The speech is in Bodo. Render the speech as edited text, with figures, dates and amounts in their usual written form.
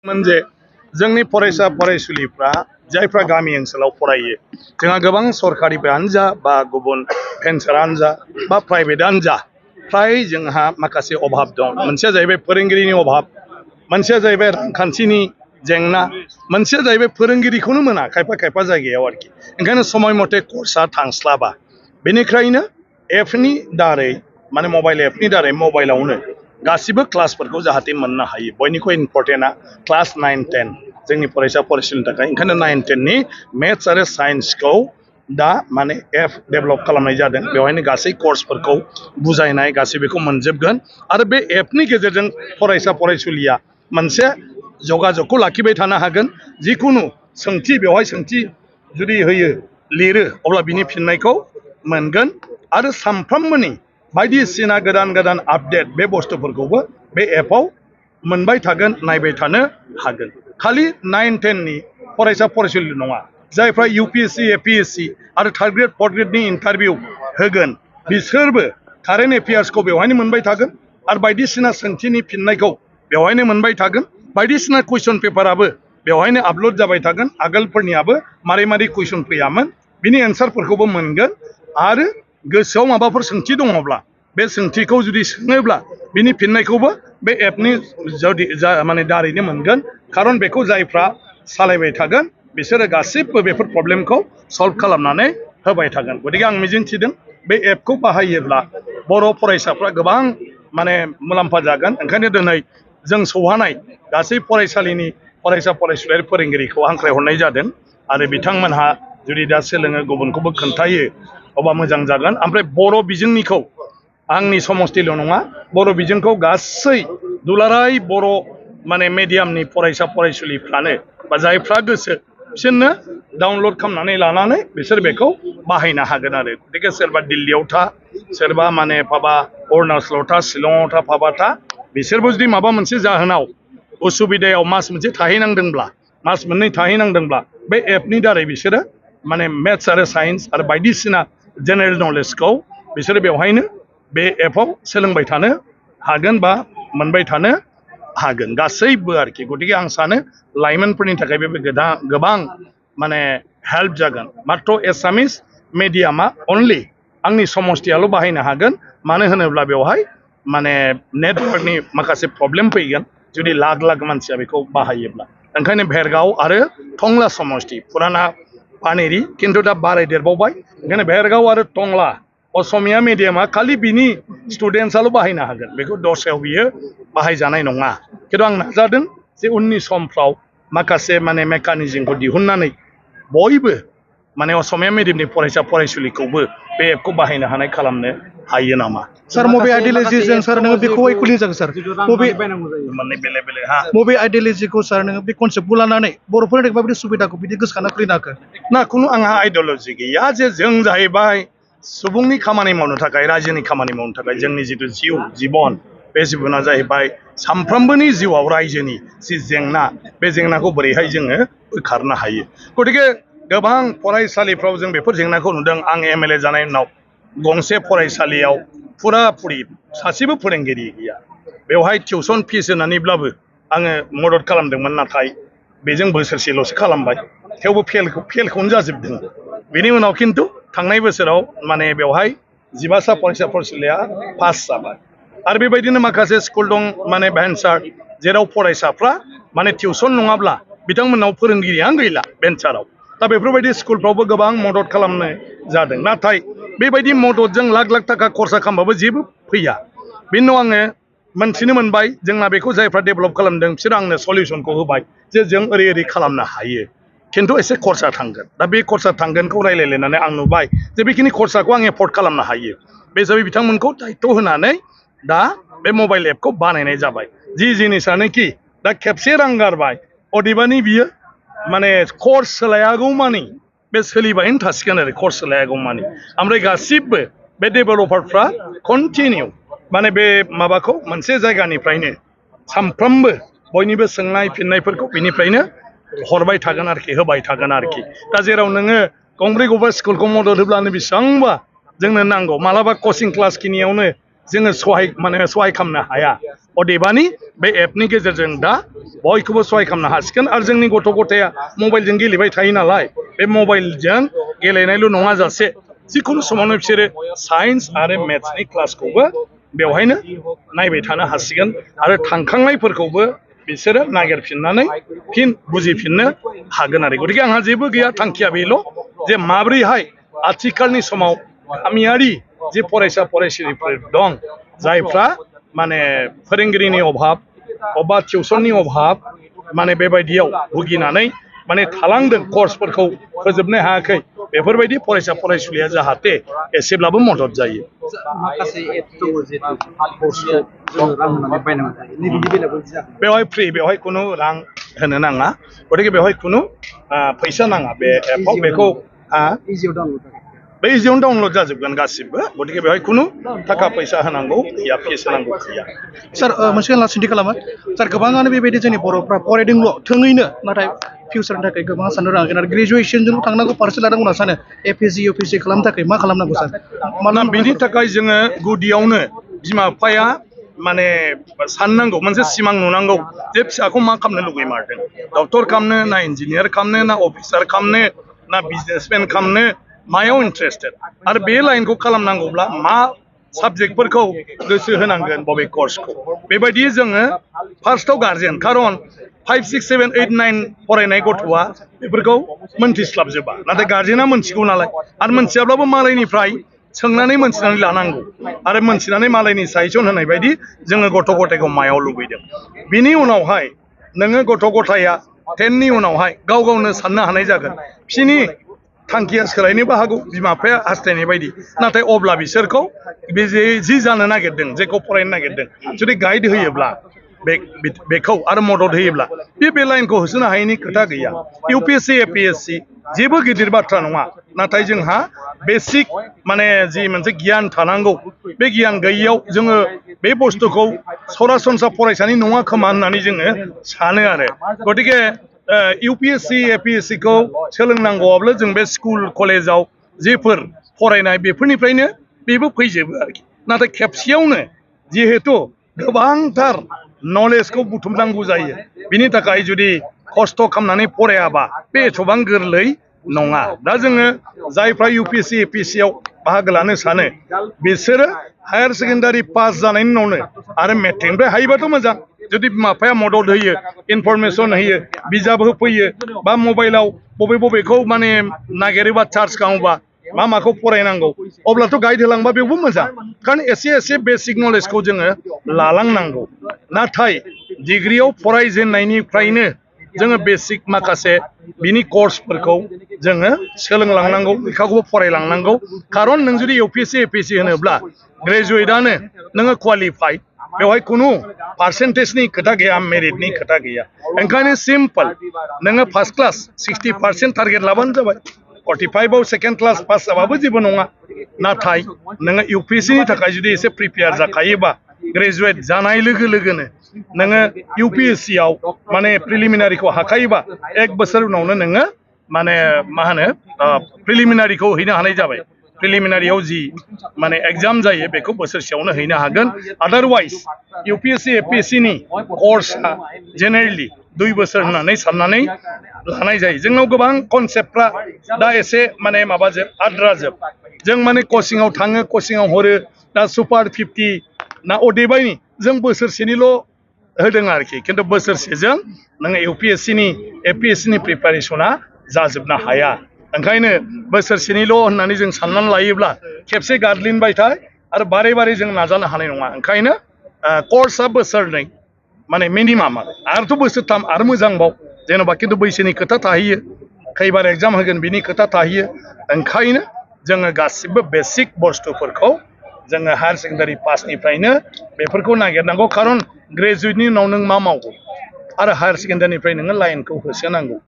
मोनजे जोंनि फरायसा फरायसुलिफ्रा जायफ्रा गामि ओनसोलाव फरायो जोंहा गोबां सरकारिआनो जा बा गुबुन भेन्सारानो जा बा प्राइभेटआनो जा फ्राय जोंहा माखासे अभाब दं। मोनसेया जाहैबाय फोरोंगिरिनि अभाब, मोनसेया जाहैबाय रांखान्थिनि जेंना, मोनसेया जाहैबाय फोरोंगिरिखौनो मोना खायफा खायफा जायगायाव आरोखि। ओंखायनो समय मथे कर्सआ थांस्लाबा। बेनिखायनो एपनि दारै माने मबाइल एपनि दारै मबाइलावनो गासिबो क्लासफोरखौ जाहाथे मोननो हायो। बयनिख्रुइ इम्पर्टेन्टआ क्लास 9-10 जोंनि फरायसा फरायसुलिनि थाखाय। ओंखायनो 9-10नि मेथ्स आरो साइन्सखौ दा माने एप डेभेलप खालामनाय जादों। बेवहायनो गासै कर्सफोरखौ बुजायनाय गासैबोखौ मोनजोबगोन आरो बे एपनि गेजेरजों फरायसा फरायसुलिया मोनसे जगाजगखौ लाखिबाय थानो हागोन। जिखुनु सोंथि बेवहाय सोंथि जुदि होयो लिरो अब्ला बिनि फिननायखौ मोनगोन आरो सानफ्रोमबोनि बायदिसिना गोदान गोदान आपडेट बे बुस्थुफोरखौबो बे एपआव मोनबाय थागोन, नायबाय थानो हागोन। खालि 9-10नि फरायसा फरायसुलि नङा, जायफ्रा UPSC APSC आरो थार्ड ग्रेड फर्थ ग्रेडनि इन्टारभिउ होगोन बिसोरबो कारेन्ट एफेयार्सखौ बेवहायनो मोनबाय थागोन आरो बायदिसिना सोंथिनि फिननायखौ बेवहायनो मोनबाय थागोन। बायदिसिना कुइसन पेपाराबो बेवहायनो आपल'ड जाबाय थागोन। आगोलफोरनियाबो मारै मारै कुइसन फैयामोन बिनि एन्सारफोरखौबो मोनगोन आरो गोसोआव माबाफोर सोंथि दङब्ला बे सोंथिखौ जुदि सोङोब्ला बिनि फिननायखौबो बे एपनि माने दारैनो मोनगोन। खारन बेखौ जायफ्रा सालायबाय थागोन बिसोरो गासिबो बेफोर प्रब्लेमखौ सल्भ खालामनानै होबाय थागोन। गतिके आं मिजिंथिदों बे एपखौ बाहायोब्ला बर' फरायसाफ्रा गोबां माने मुलाम्फा जागोन। ओंखायनो दिनै जों सौहानाय गासै फरायसालिनि फरायसा फरायसुलियारि फोरोंगिरिखौ हांख्रायहरनाय जादों आरो बिथांमोनहा जुदि दा सोलोङो गुबुनखौबो खोन्थायो अब्ला मोजां जागोन। ओमफ्राय बर' बिजोंनिखौ आंनि समस्थिल' नङा, बर' बिजोंखौ गासै दुलाराय बर' माने मिडियामनि फरायसा फरायसुलिफ्रानो बा जायफ्रा गोसो बिसोरनो डाउनलड खालामनानै लानानै बिसोर बेखौ बाहायनो हागोन आरो। गतिके सोरबा दिल्लीयाव था, सोरबा माने माबा अरुणाचलाव था, शिलंआव था, माबा था, बिसोरबो जुदि माबा मोनसे जाहोनाव उसुबिदायाव मास मोनसे थाहैनांदोंब्ला, मास मोननै थाहैनांदोंब्ला बे एपनि दारै बिसोरो माने मेथ्स आरो साइन्स आरो बायदिसिना जेनेरेल नलेजखौ बिसोरो बेवहायनो बे एपआव सोलोंबाय थानो हागोन बा मोनबाय थानो हागोन गासैबो आरोखि। गतिके आं सानो लाइमोनफोरनि थाखाय बे गोबां माने हेल्प जागोन। माथ्र' एसामिस मिडियामा अनलि आंनि समस्थियाल' बाहायनो हागोन। मानो होनोब्ला बेवहाय माने नेटवर्कनि माखासे प्रब्लेम फैगोन जुदि लाख लाख मानसिया बेखौ बाहायोब्ला। ओंखायनो भेरगाव आरो टंला समस्ति फुराना पानेरि खिन्थु दा बारायदेरबावबाय। ओंखायनो भेरगाव आरो टंला असमिया मिडियामा खालि बिनि स्टुडेन्टसाल' बाहायनो हागोन, बेखौ दस्रायाव बियो बाहायजानाय नङा। खिन्थु आं नाजादों जे उननि समफ्राव माखासे माने मेकानिजमखौ दिहुननानै बयबो माने असमिया मिडियामनि फरायसा फरायसुलिखौबो बे एपखौ बाहायनो हानाय खालामनो हायो नामा। सर मबे आइडियलजिजों सर नोङो बेखौ खुलि जागोन सर मोननै बेले बेले हा मबे आइडियलजिखौ सर नोङो बे कनसेप्टखौ लानानै बर'फोरनि थाखाय माबायदि सुबिदाखौ बिदि गोसोखांना खुलिनो हाखो? ना खुनु आंहा आइडियलजि गैया। जे जों जाहैबाय सुबुंनि खामानि मावनो थाखाय, रायजोनि खामानि मावनो थाखाय जोंनि जिथु जिउ जिबन बे जिबना जाहैबाय सानफ्रोमबोनि जिउआव रायजोनि जि जेंना बे जेंनाखौ बोरैहाय जोङो बोखारनो हायो। गतिके गोबां फरायसालिफ्राव जों बेफोर जेंनाखौ नुदों। आं MLA जानायनि उनाव गंसे फरायसालियाव फुराफुरि सासेबो फोरोंगिरि गैया। बेवहाय टिउसन फिस होनानैब्लाबो आङो मदद खालामदोंमोन, नाथाय बेजों बोसोरसेल'सो खालामबाय। थेवबो फेलखौनो जाजोबदों। बेनि उनाव खिन्थु थांनाय बोसोराव माने बेवहाय 12सा फरायसा फरायसुलिया पास जाबाय। आरो बेबायदिनो माखासे स्कुल दं माने भेन्सार, जेराव फरायसाफ्रा माने टिउसन नङाब्ला बिथांमोननाव फोरोंगिरियानो गैला भेन्साराव। दा बेफोरबायदि स्कुलफ्रावबो गोबां मदद खालामनाय जादों। नाथाय बेबायदि मददजों लाख लाख थाखा खरसा खालामबाबो जेबो फैया। बेनि उनाव आङो मोनथिनो मोनबाय जोंना बेखौ जायफ्रा डेभेलप खालामदों बिसोर आंनो सलिउसनखौ होबाय जे जों ओरै ओरै खालामनो हायो, खिन्थु एसे खरसा थांगोन। दा बे खरसा थांगोनखौ रायलायलायनानै आं नुबाय जे बेखिनि खरसाखौ आं एफर्ड खालामनो हायो। बे हिसाबै बिथांमोनखौ दायथ' होनानै दा बे मबाइल एपखौ बानायनाय जाबाय। जि जिनिसानोखि दा खेबसे रां गारबाय अदेबानि बियो माने कर्स सोलायागौ मानि बे सोलिबायनो थासिगोन आरो कर्स सोलायागौ मानि। ओमफ्राय गासिबो बे डेभेलपारफ्रा कन्टिनिउ माने बे माबाखौ मोनसे जायगानिफ्रायनो सानफ्रोमबो बयनिबो सोंनाय फिननायफोरखौ बिनिफ्रायनो हरबाय थागोन आरोखि, होबाय थागोन आरोखि। दा जेराव नोङो गंब्रै गंबा स्कुलखौ मदद होब्लानो बेसेबांबा जोंनो नांगौ। मालाबा कचिं क्लास खिनियावनो जोङो सहाय खालामनो हाया अदेबानि बे एपनि गेजेरजों दा बयखौबो सहाय खालामनो हासिगोन आरो जोंनि गथ' गथाया मबाइलजों गेलेबाय थायो नालाय बे मबाइलजों गेलेनायल' नङा जासे जिखुनु समावनो बिसोरो साइन्स आरो मेथ्सनि क्लासखौबो बेवहायनो नायबाय थानो हासिगोन आरो थांखांनायफोरखौबो बिसोरो नागिरफिननानै फिन बुजिफिननो हागोन आरो गतिके आंहा जेबो गैया थांखिया बेल' जे माब्रैहाय आथिखालनि समाव गामियारि जे फरायसा फरायसुलिफोर दं जायफ्रा माने फोरोंगिरिनि अभाब अबा टिउसननि अभाब माने बेबायदियाव भुगिनानै माने थालांदों कर्सफोरखौ फोजोबनो हायाखै बेफोरबायदि फरायसा फरायसुलिया जाहाथे एसेब्लाबो मदद जायो माखासे एप दङ जिहेतु कर्सखौ जोङो रां होनानै बायनांगौ जायो नैबेनि बेलायावबो जागोन बेवहाय फ्रि बेवहाय खुनु रां होनो नाङा गतिके बेवहाय खुनु फैसा नाङा बे एपआव बेखौ इजियाव डाउनलड जागोन बे इजियावनो डाउनलड जाजोबगोन गासिबो गतिके बेवहाय खुनु थाखा फैसा होनांगौ गैया फिस होनांगौ गैया सार मोनसे लास्ट सोंथि खालामो सार गोबाङानो बेबायदि जोंनि बर'फ्रा फरायदोंल' थोङैनो नाथाय फिउचारनि थाखाय गोबां साननो रोङाखै आरो ग्रेजुवेसनजोंल' थांनांगौ फारसे लानांगौ होनना सानो एपिएससि इउपिएससि खालामनो थाखाय मा खालामनांगौ सार ना बिनि थाखाय जोङो गुदियावनो बिमा बिफाया माने साननांगौ मोनसे सिमां नुनांगौ जे फिसाखौ मा खालामनो लुगैमारदों डक्टर खालामनो ना इन्जिनियार खालामनो ना अफिसार खालामनो ना बिजनेसमेन खालामनो मायाव इन्टारेस्टेड आरो बे लाइनखौ खालामनांगौब्ला मा साबजेक्टफोरखौ गोसो होनांगोन बबे कर्सखौ बेबायदि जोङो फार्स्टआव गार्जेन खारन 5, 6, 7, 8, 9 फरायनाय गथ'आ बेफोरखौ मोनथिस्लाबजोबा नाथाय गार्जेना मोनथिगौ नालाय आरो मोनथियाब्लाबो मालायनिफ्राय सोंनानै मोनथिनानै लानांगौ आरो मोनथिनानै मालायनि साजेसन होनाय बायदि जोङो गथ' गथायखौ मायाव लुबैदों बिनि उनावहाय नोङो गथ' गथाया 10नि उनावहाय गाव गावनो साननो हानाय जागोन बिसिनि थांखिया सोलायनोबो हागौ बिमा बिफाया हास्थायनाय बायदि नाथाय अब्ला बिसोरखौ बे जि जानो नागिरदों जेखौ फरायनो नागिरदों जुदि गाइड होयोब्ला बेखौ आरो मदद होयोब्ला बे लाइनखौ होसोनो हायैनि खोथा गैया इउपिएससि एपिएससि जेबो गिदिर बाथ्रा नङा नाथाय जोंहा बेसिक माने जि मोनसे गियान थानांगौ बे गियान गैयैयाव जोङो बे बुस्थुखौ सरासनस्रा फरायसानि नङा खोमा होननानै जोङो सानो आरो गतिके इउपिएससि एपिएससिखौ सोलोंनांगौआब्ला जों बे स्कुल कलेजाव जेफोर फरायनाय बेफोरनिफ्रायनो बेबो फैजोबो आरोखि नाथाय खेबसेयावनो जिहेथु गोबांथार नलेजखौ बुथुमनांगौ जायो बिनि थाखाय जुदि खस्थ' खालामनानै फरायाबा बे एथबां गोरलै नङा दा जोङो जायफ्रा इउपिएससि एपिएससियाव बाहागो लानो सानो बिसोरो हायार सेकेन्डारि पास जानायनि उनावनो आरो मेट्रिकनिफ्राय हायोबाथ' मोजां जुदि बिमा बिफाया मदद होयो इनफरमेसन होयो बिजाब होफैयो बा मबाइलाव बबेखौ माने नागिरोबा चार्ज खालामोबा माखौ फरायनांगौ अब्लाथ' गाइड होलांबा बेवबो मोजां खारन एसे बेसिक नलेजखौ जोङो लालांनांगौ नाथाय डिग्रियाव फरायजेननायनिफ्रायनो जोङो बेसिक माखासे बिनि कर्सफोरखौ जोङो सोलोंलांनांगौ लेखाखौबो फरायलांनांगौ खारन नों जुदि इउपिएससि एपिएससि होनोब्ला ग्रेजुवेटआनो नोङो क्वालिफाइड बेवहाय खुनु पार्सेन्टेजनि खोथा गैया मेरिटनि खोथा गैया ओंखायनो सिम्पल नोङो फार्स्ट क्लास 60% टारगेट लाबानो जाबाय 45आव सेकेन्ड क्लास पास जाबाबो जेबो नङा नाथाय नोङो इउपिएससिनि थाखाय जुदि एसे प्रिपेयार जाखायोबा ग्रेजुवेट जानाय लोगो लोगोनो नोङो इउपिएससियाव माने प्रिलिमिनारिखौ हाखायोबा 1 बोसोर उनावनो नोङो माने मा होनो प्रिलिमिनारिखौ हैनो हानाय जाबाय प्रिलिमिनारियाव जि माने एग्जाम जायो बेखौ बोसोरसेयावनो हैनो हागोन आदारवाइज इउपिएससि एपिएससिनि कर्सआ जेनेरेलि 2 बोसोर होननानै साननानै लानाय जायो जोंनाव गोबां कनसेप्टफ्रा दा एसे माने माबाजोब आद्राजोब जों माने कचिंआव थाङो कचिंआव हरो दा सुपार 50 ना अदेबानि जों बोसोरसेनिल' होदों आरोखि खिन्थु बोसोरसेजों नोङो इउपिएससिनि एपिएससिनि प्रिपारेसना जाजोबनो हाया ओंखायनो बोसोरसेनिल' होननानै जों साननानै लायोब्ला खेबसे गादलिनबायथाय आरो बारे बारे जों नाजानो हानाय नङा ओंखायनो कर्सआ बोसोरनै माने मिनिमाम आरोथ' बोसोरथाम आरो मोजांबाव जेन'बा खिन्थु बैसोनि खोथा थाहैयो खैबार एग्जाम होगोन बिनि खोथा थाहैयो ओंखायनो जोङो गासिबो बेसिक बुस्थुफोरखौ जोङो हायार सेकेन्डारि पासनिफ्रायनो बेफोरखौ नागिरनांगौ खारन ग्रेजुवेटनि उनाव नों मा मावगौ आरो हायार सेकेन्डारिनिफ्राय नोङो लाइनखौ होसोनांगौ